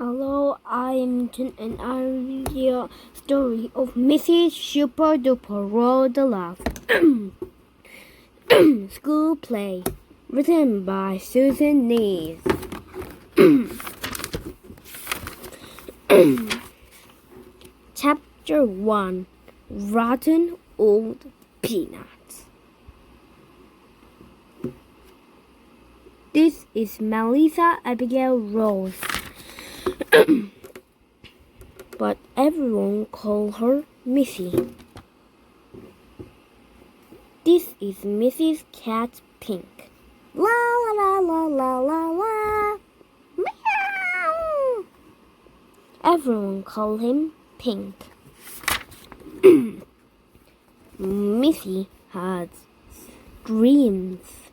Hello, I am Jen and I read the story of Missy Super Duper Roll the Love. School Play, written by Susan Nees. Chapter 1, Rotten Old Peanuts. This is Melissa Abigail Rose. But everyone calls her Missy. This is Missy's cat Pink. La la la la la la. Meow. Everyone calls him Pink. Missy has dreams.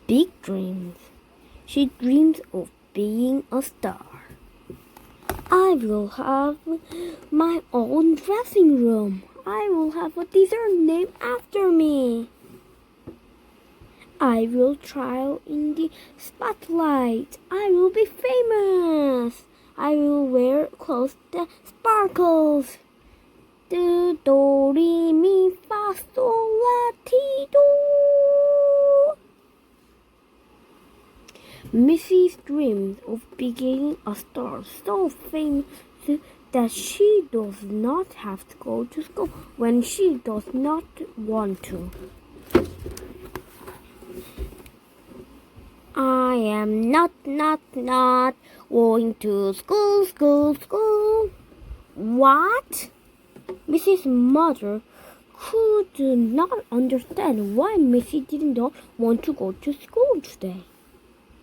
Big dreams. She dreams of being a star. I will have my own dressing room. I will have a dessert named after me. I will trail in the spotlight. I will be famous. I will wear clothes that sparkles. Do, do, re, mi, fa, sol, la, ti, do. Missy dreams of becoming a star so famous that she does not have to go to school when she does not want to. I am not going to school. What? Missy's mother could not understand why Missy did not want to go to school today.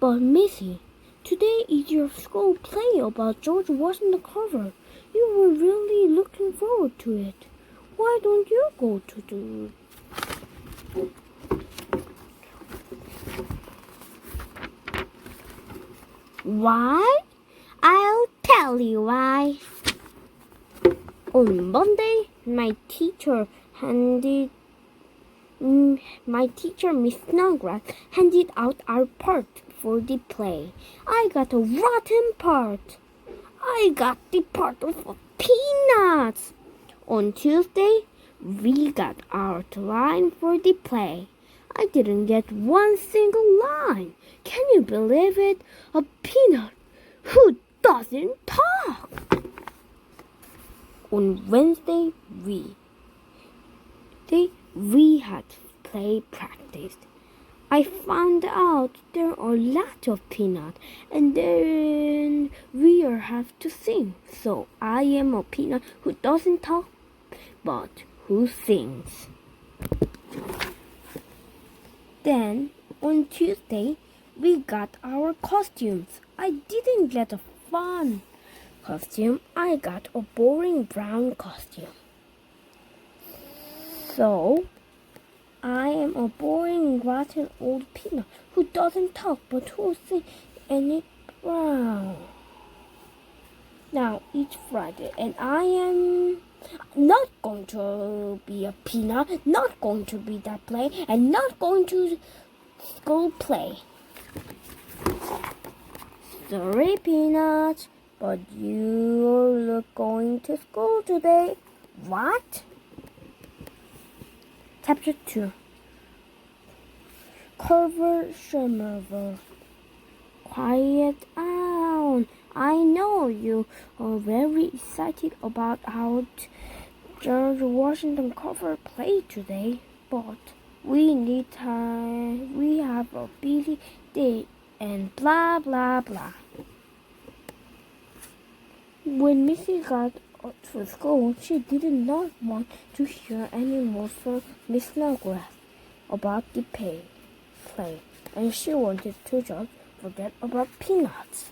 But Missy, today is your school play about George Washington Carver. You were really looking forward to it. Why don't you go to do it? Why? I'll tell you why. On Monday, my teacher, Miss Snodgrass, handed out our part for the play. I got a rotten part. I got the part of peanuts. On Tuesday, we got our line for the play. I didn't get one single line. Can you believe it? A peanut who doesn't talk. On Wednesday, we had play practice. I found out there are lots of peanuts, and then we have to sing. So I am a peanut who doesn't talk, but who sings. Then on Tuesday, we got our costumes. I didn't get a fun costume. I got a boring brown costume. So I am a boring, rotten old peanut who doesn't talk but who sings and it's brown. Now it's Friday and I am not going to be a peanut, not going to be that play, and not going to school play. Sorry, Peanut, but you're going to school today. What? Chapter 2. Carver Somerville. Quiet down. I know you are very excited about our George Washington Carver play today, but we need time. We have a busy day and blah blah blah. When Missy got to school, she did not want to hear any more from Miss Snodgrass about the play, and she wanted to just forget about peanuts.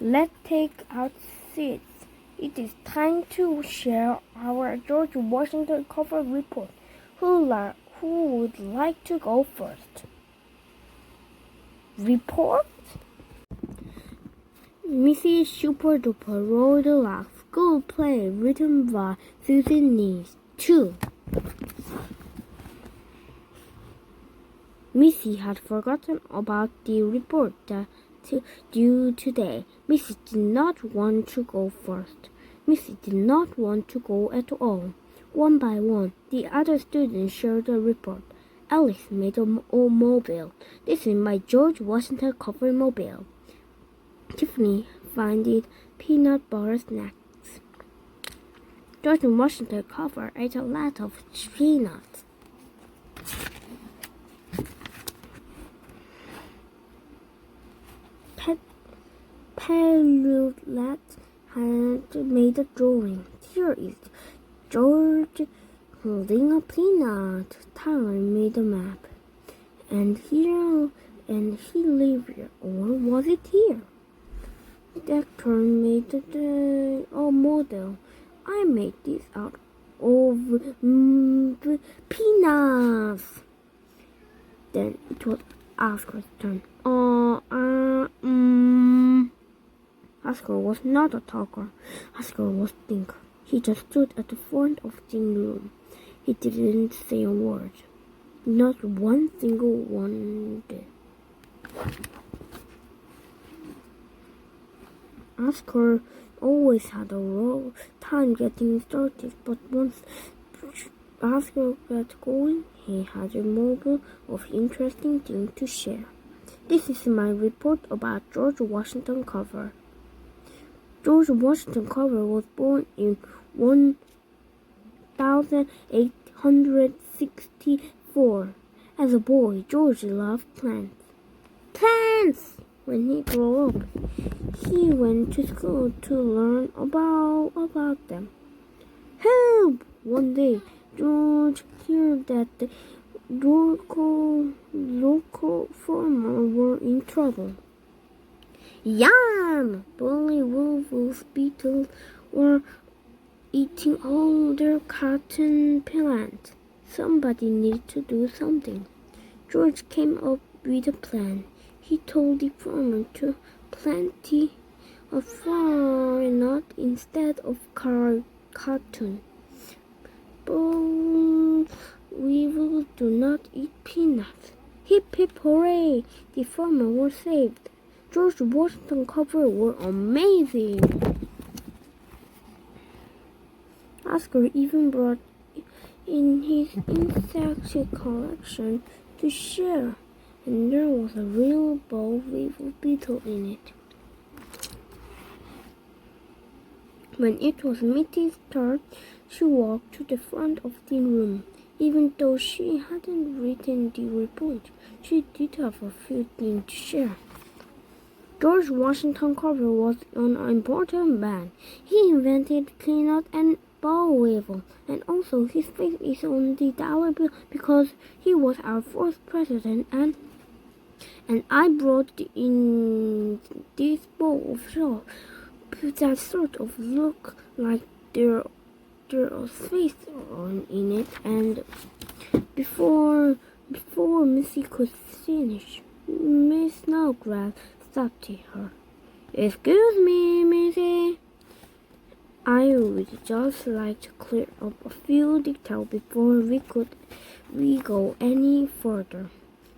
Let's take our seats. It is time to share our George Washington Carver report. Who would like to go first? Report? Missy Super Duper Roll the School Play, written by Susan Nees. 2. Missy had forgotten about the report due today. Missy did not want to go first. Missy did not want to go at all. One by one, the other students shared the report. Alice made a mobile. This is my George Washington cover mobile. Tiffany found peanut butter snacks. George Washington cover ate a lot of peanuts. Pellet had made a drawing. Here is George holding a peanut. Tyler made a map. And he lived here. Or was it here? Dexter made a model. I made this out of peanuts. Then it was Oscar's turn. Oscar was not a talker. Oscar was a thinker. He just stood at the front of the room. He didn't say a word. Not one single one did. Oscar always had a rough time getting started, but once Oscar got going, he had a mobile of interesting things to share. This is my report about George Washington Carver. George Washington Carver was born in 1864. As a boy, George loved plants. Plants! When he grew up, he went to school to learn about them. Help! One day, George heard that the local farmers were in trouble. Yum! Bully wolves beetles were eating all their cotton plants. Somebody needed to do something. George came up with a plan. He told the farmer to plant a flower nut instead of cotton. But weevils do not eat peanuts. Hip hip hooray! The farmer was saved. George Washington Carver were amazing. Oscar even brought in his insect collection to share, and there was a real boll weevil beetle in it. When it was Missy's turn, she walked to the front of the room. Even though she hadn't written the report, she did have a few things to share. George Washington Carver was an important man. He invented peanut and boll weevil, and also his face is on the dollar bill because he was our first president. And I brought in this bowl of salt that sort of look like there's face in it. And before Missy could finish, Miss Snowgrass stopped her. Excuse me, Missy. I would just like to clear up a few details before we go any further.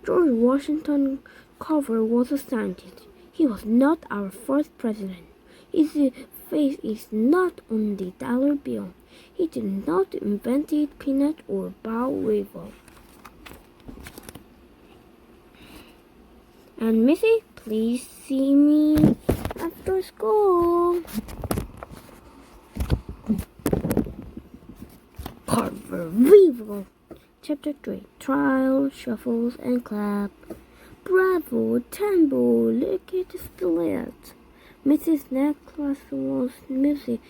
George Washington Carver was a scientist. He was not our first president. His face is not on the dollar bill. He did not invent peanut or boll weevil. And Missy, please see me after school. Carver Weevil. Chapter 3. Trial, shuffles, and clap. Bravo, Tambo, look at the split. Mrs. Necklace was Missy.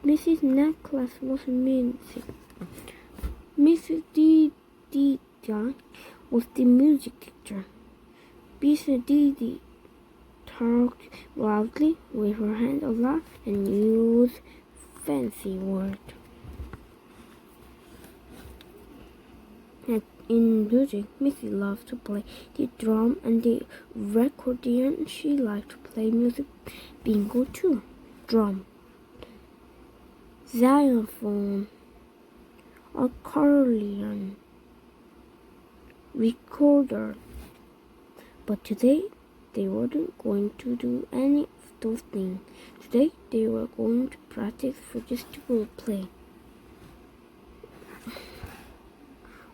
Mrs. Necklace was Missy. Mrs. Dida was the music teacher. Mrs. Didi talked loudly with her hand a lot and used fancy words. In music, Missy loved to play the drum and the accordion. She liked to play music bingo too. Drum, xylophone, accordion, recorder. But today, they weren't going to do any of those things. Today, they were going to practice for the school play.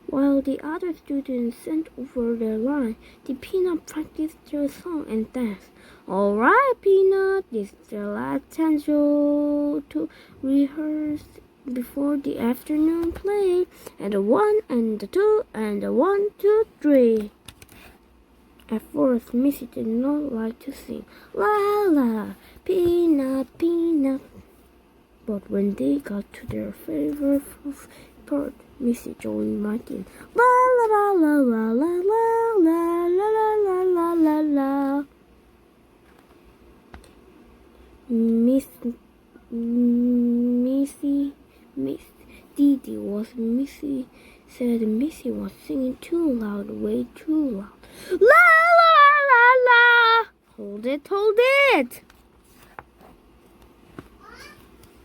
While the other students sent over their line, the Peanut practiced their song and dance. All right, Peanut, this is the last chance to rehearse before the afternoon play. And the 1 and the 2 and the 1, 2, 3. At first, Missy did not like to sing. La la, Peanut, Peanut. But when they got to their favorite part, Missy joined Martin. La la la la la la la la la la la la. Miss Didi said Missy was singing too loud, way too loud. La la la la. Hold it.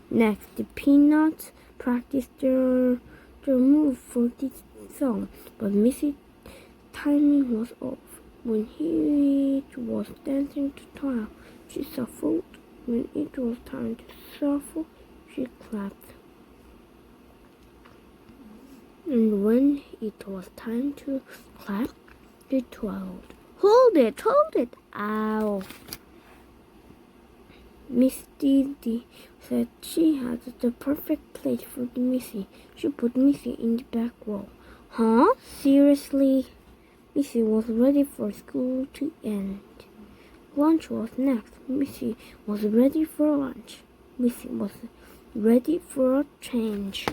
Next, the Peanuts practiced their move for this song, but Missy's timing was off. When he was dancing to time, she shuffled. When it was time to shuffle, she clapped. And when it was time to clap, she twirled. Hold it! Ow! Miss Didi said she had the perfect place for the Missy. She put Missy in the back row. Huh? Seriously? Missy was ready for school to end. Lunch was next. Missy was ready for lunch. Missy was ready for a change.